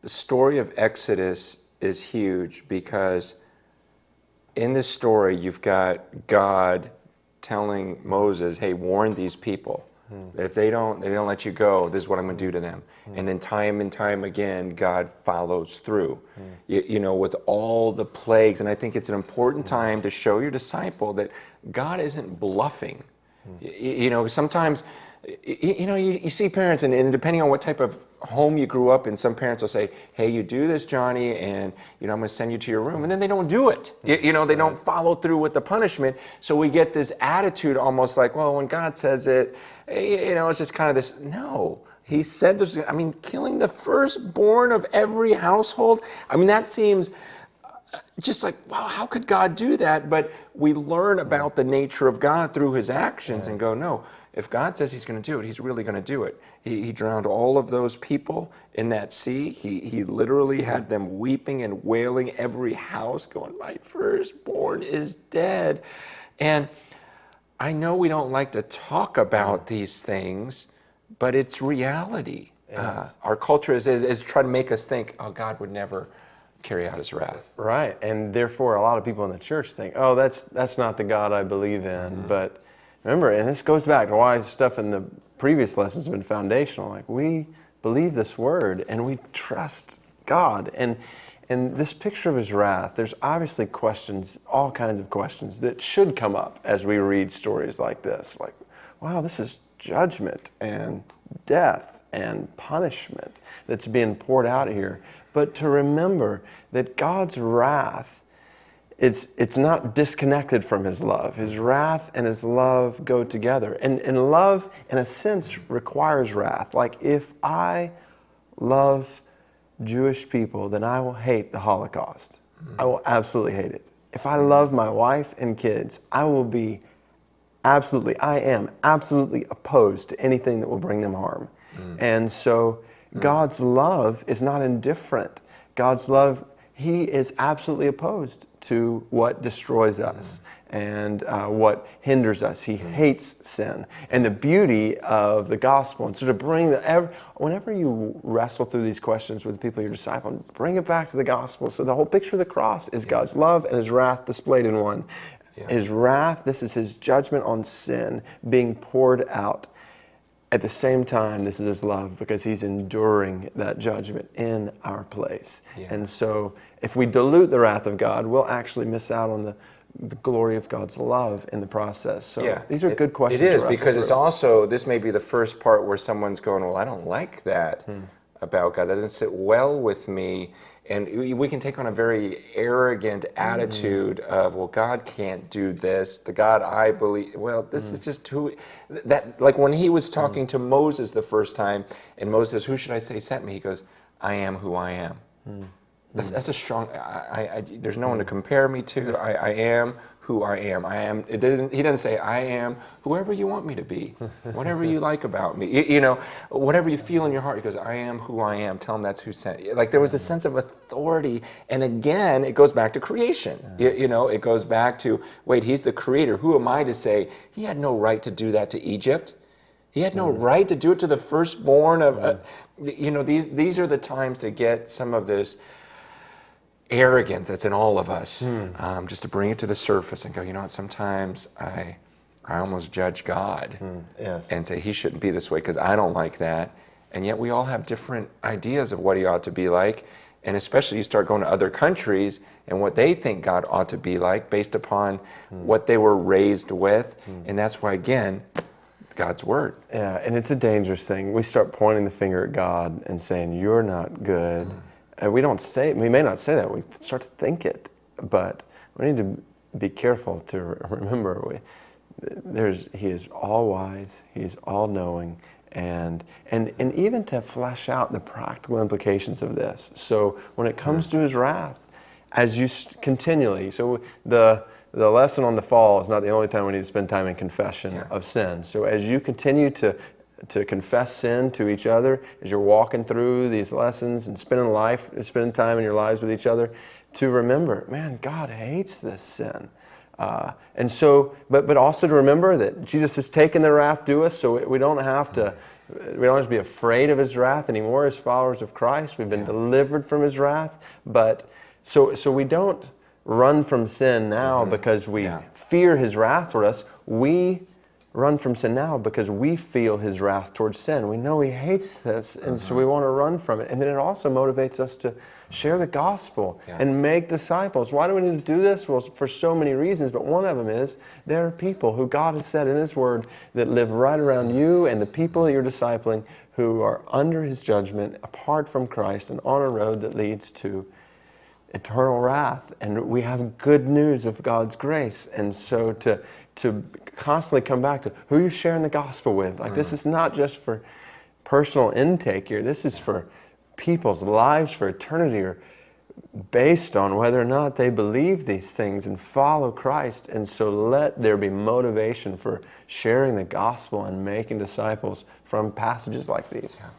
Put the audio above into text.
the story of Exodus is huge because in this story you've got God telling Moses, hey, warn these people that if they don't let you go, this is what I'm going to do to them. And then time and time again, God follows through, with all the plagues. And I think it's an important time to show your disciple that God isn't bluffing. Sometimes, you see parents, and depending on what type of home you grew up in, some parents will say, hey, you do this, Johnny, and I'm going to send you to your room. And then they don't do it. They don't follow through with the punishment. So we get this attitude almost like, well, when God says it, it's just kind of this. No, he said this. Killing the firstborn of every household. That seems just like, wow, how could God do that? But we learn about the nature of God through his actions and go, no, if God says he's going to do it, he's really going to do it. He drowned all of those people in that sea. He literally had them weeping and wailing, every house going, my firstborn is dead. And I know we don't like to talk about these things, but it's reality. Yes. Our culture is trying to make us think, oh, God would never carry out his wrath. Right, and therefore a lot of people in the church think, oh, that's not the God I believe in. Mm-hmm. But remember, and this goes back to why stuff in the previous lessons has been foundational. Like, we believe this word and we trust God. And this picture of his wrath, there's obviously questions, all kinds of questions that should come up as we read stories like this. Like, wow, this is judgment and death and punishment that's being poured out here. But to remember that God's wrath, it's not disconnected from his love. His wrath and his love go together. And love, in a sense, requires wrath. Like, if I love Jewish people, then I will hate the Holocaust. I will absolutely hate it. If I love my wife and kids, I am absolutely opposed to anything that will bring them harm. And so God's love is not indifferent. God's love, he is absolutely opposed to what destroys us and what hinders us. He hates sin. And the beauty of the gospel, and so to bring whenever you wrestle through these questions with the people you're discipling, bring it back to the gospel. So the whole picture of the cross is God's love and his wrath displayed in one. Yeah. His wrath, this is his judgment on sin being poured out. At the same time, this is his love because he's enduring that judgment in our place. Yeah. And so if we dilute the wrath of God, we'll actually miss out on the glory of God's love in the process. So these are good questions. It is, because it's also, this may be the first part where someone's going, well, I don't like that about God. That doesn't sit well with me. And we can take on a very arrogant attitude of, well, God can't do this. The God I believe, well, this is just that, like when he was talking to Moses the first time, and Moses says, who should I say sent me? He goes, I am who I am. That's a strong, there's no one to compare me to. I am who I am. He doesn't say, I am whoever you want me to be, whatever you like about me. Whatever you feel in your heart. He goes, I am who I am. Tell him that's who sent you. Like, there was a sense of authority. And again, it goes back to creation. It goes back to, wait, he's the creator. Who am I to say he had no right to do that to Egypt? He had no right to do it to the firstborn of, these are the times to get some of this arrogance that's in all of us, just to bring it to the surface and go, sometimes I almost judge God and say he shouldn't be this way because I don't like that. And yet we all have different ideas of what he ought to be like. And especially you start going to other countries and what they think God ought to be like based upon what they were raised with. And that's why, again, God's word. Yeah, and it's a dangerous thing. We start pointing the finger at God and saying, you're not good. And we may not say that, we start to think it, but we need to be careful to remember he is all wise, he's all knowing, and even to flesh out the practical implications of this. So when it comes to his wrath, as you continually, so the lesson on the fall is not the only time we need to spend time in confession of sin. So as you continue to confess sin to each other, as you're walking through these lessons and spending time in your lives with each other, to remember, man, God hates this sin. And so, but also to remember that Jesus has taken the wrath to us, so we don't have to We don't have to be afraid of his wrath anymore as followers of Christ. We've been delivered from his wrath. But so we don't run from sin now because we fear his wrath toward us. We run from sin now because we feel his wrath towards sin. We know he hates this, and so we want to run from it. And then it also motivates us to share the gospel and make disciples. Why do we need to do this? Well, for so many reasons, but one of them is there are people who God has said in his word that live right around you and the people that you're discipling who are under his judgment, apart from Christ, and on a road that leads to eternal wrath. And we have good news of God's grace. And so to constantly come back to who you're sharing the gospel with. Like this is not just for personal intake here. This is for people's lives for eternity are based on whether or not they believe these things and follow Christ. And so let there be motivation for sharing the gospel and making disciples from passages like these. Yeah.